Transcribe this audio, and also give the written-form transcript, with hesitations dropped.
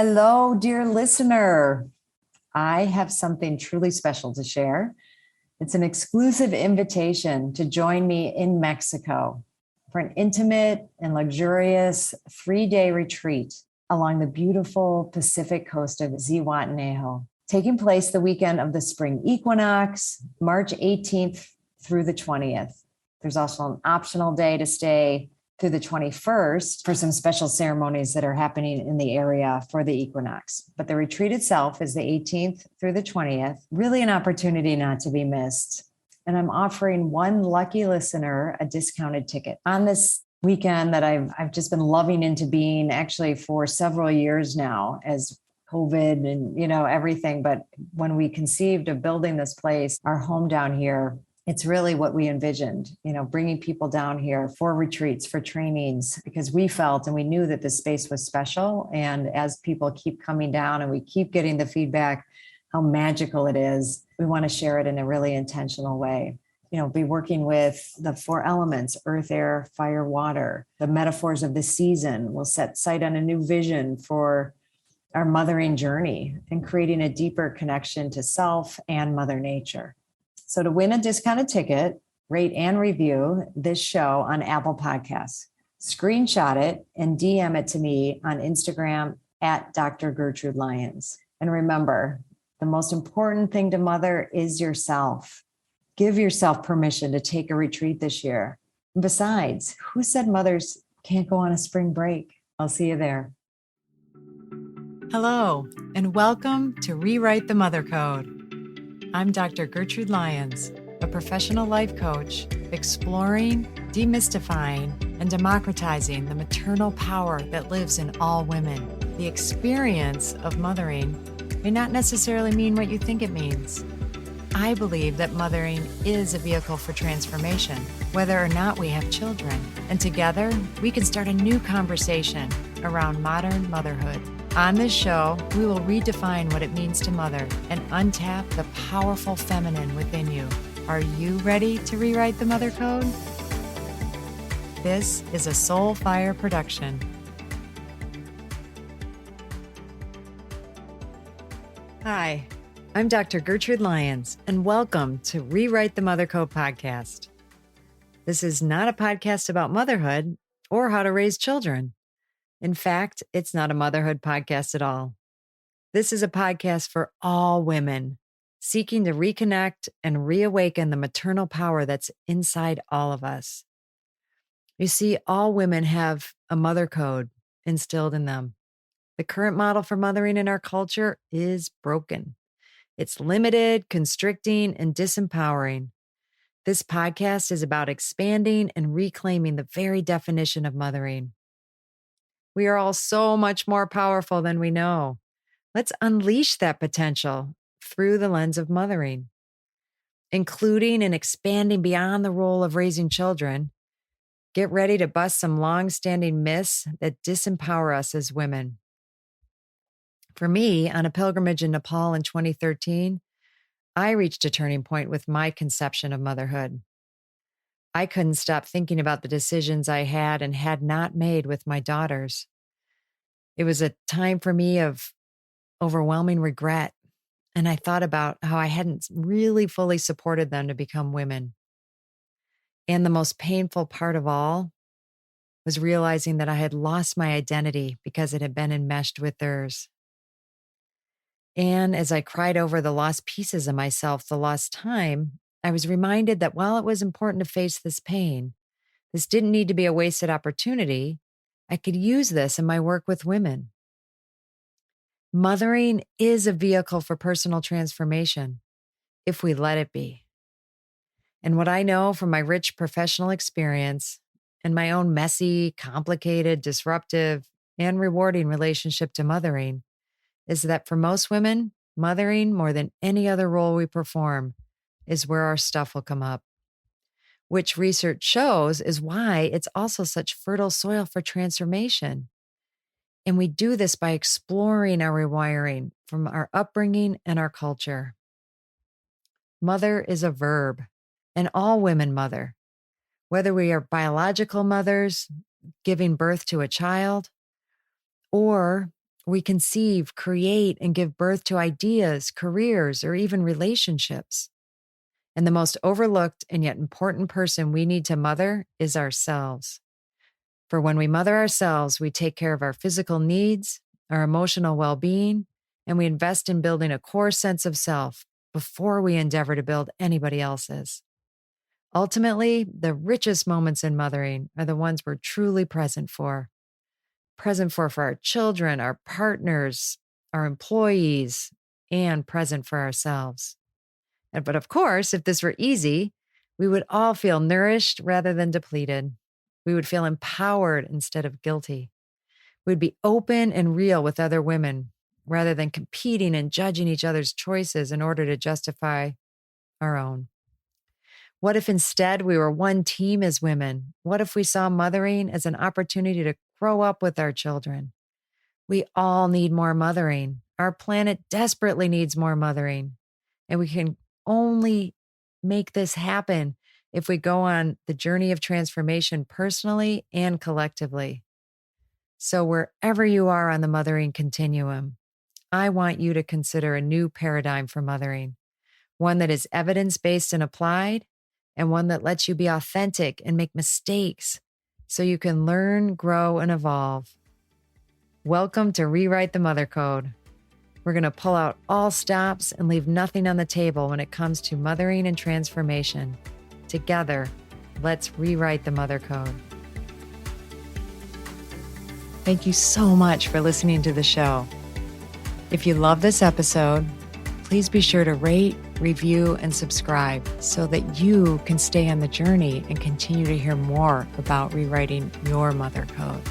Hello, dear listener. I have something truly special to share. It's an exclusive invitation to join me in Mexico for an intimate and luxurious 3-day retreat along the beautiful Pacific coast of Zihuatanejo, taking place the weekend of the spring equinox, March 18th through the 20th. There's also an optional day to stay through the 21st for some special ceremonies that are happening in the area for the equinox. But the retreat itself is the 18th through the 20th, really an opportunity not to be missed. And I'm offering one lucky listener a discounted ticket on this weekend that I've just been loving into being actually for several years now as COVID and, everything. But when we conceived of building this place, our home down here, it's really what we envisioned, bringing people down here for retreats, for trainings, because we felt and we knew that this space was special. And as people keep coming down and we keep getting the feedback, how magical it is, we want to share it in a really intentional way. Be working with the 4 elements, earth, air, fire, water, the metaphors of the season. We'll set sight on a new vision for our mothering journey and creating a deeper connection to self and Mother Nature. So to win a discounted ticket, rate and review this show on Apple Podcasts. Screenshot it and DM it to me on Instagram at Dr. Gertrude Lyons. And remember, the most important thing to mother is yourself. Give yourself permission to take a retreat this year. And besides, who said mothers can't go on a spring break? I'll see you there. Hello, and welcome to Rewrite the Mother Code. I'm Dr. Gertrude Lyons, a professional life coach, exploring, demystifying, and democratizing the maternal power that lives in all women. The experience of mothering may not necessarily mean what you think it means. I believe that mothering is a vehicle for transformation, whether or not we have children. And together, we can start a new conversation around modern motherhood. On this show, we will redefine what it means to mother and untap the powerful feminine within you. Are you ready to rewrite the mother code? This is a Soul Fire production. Hi, I'm Dr. Gertrude Lyons, and welcome to Rewrite the Mother Code podcast. This is not a podcast about motherhood or how to raise children. In fact, it's not a motherhood podcast at all. This is a podcast for all women seeking to reconnect and reawaken the maternal power that's inside all of us. You see, all women have a mother code instilled in them. The current model for mothering in our culture is broken. It's limited, constricting, and disempowering. This podcast is about expanding and reclaiming the very definition of mothering. We are all so much more powerful than we know. Let's unleash that potential through the lens of mothering, including and expanding beyond the role of raising children. Get ready to bust some long-standing myths that disempower us as women. For me, on a pilgrimage in Nepal in 2013, I reached a turning point with my conception of motherhood. I couldn't stop thinking about the decisions I had and had not made with my daughters. It was a time for me of overwhelming regret, and I thought about how I hadn't really fully supported them to become women. And the most painful part of all was realizing that I had lost my identity because it had been enmeshed with theirs. And as I cried over the lost pieces of myself, the lost time, I was reminded that while it was important to face this pain, this didn't need to be a wasted opportunity. I could use this in my work with women. Mothering is a vehicle for personal transformation if we let it be. And what I know from my rich professional experience and my own messy, complicated, disruptive, and rewarding relationship to mothering is that for most women, mothering, more than any other role we perform, is where our stuff will come up, which research shows is why it's also such fertile soil for transformation. And we do this by exploring our rewiring from our upbringing and our culture. Mother is a verb, and all women mother, whether we are biological mothers, giving birth to a child, or We conceive, create, and give birth to ideas, careers, or even relationships. And the most overlooked and yet important person we need to mother is ourselves. For when we mother ourselves, we take care of our physical needs, our emotional well-being, and we invest in building a core sense of self before we endeavor to build anybody else's. Ultimately, the richest moments in mothering are the ones we're truly present for for our children, our partners, our employees, and present for ourselves. But of course, if this were easy, we would all feel nourished rather than depleted. We would feel empowered instead of guilty. We'd be open and real with other women rather than competing and judging each other's choices in order to justify our own. What if instead we were one team as women? What if we saw mothering as an opportunity to grow up with our children? We all need more mothering. Our planet desperately needs more mothering. And we can only make this happen if we go on the journey of transformation personally and collectively. So wherever you are on the mothering continuum, I want you to consider a new paradigm for mothering, one that is evidence-based and applied, and one that lets you be authentic and make mistakes so you can learn, grow, and evolve. Welcome to Rewrite the Mother Code. We're going to pull out all stops and leave nothing on the table when it comes to mothering and transformation. Together, let's rewrite the Mother Code. Thank you so much for listening to the show. If you love this episode, please be sure to rate, review, and subscribe so that you can stay on the journey and continue to hear more about rewriting your mother code.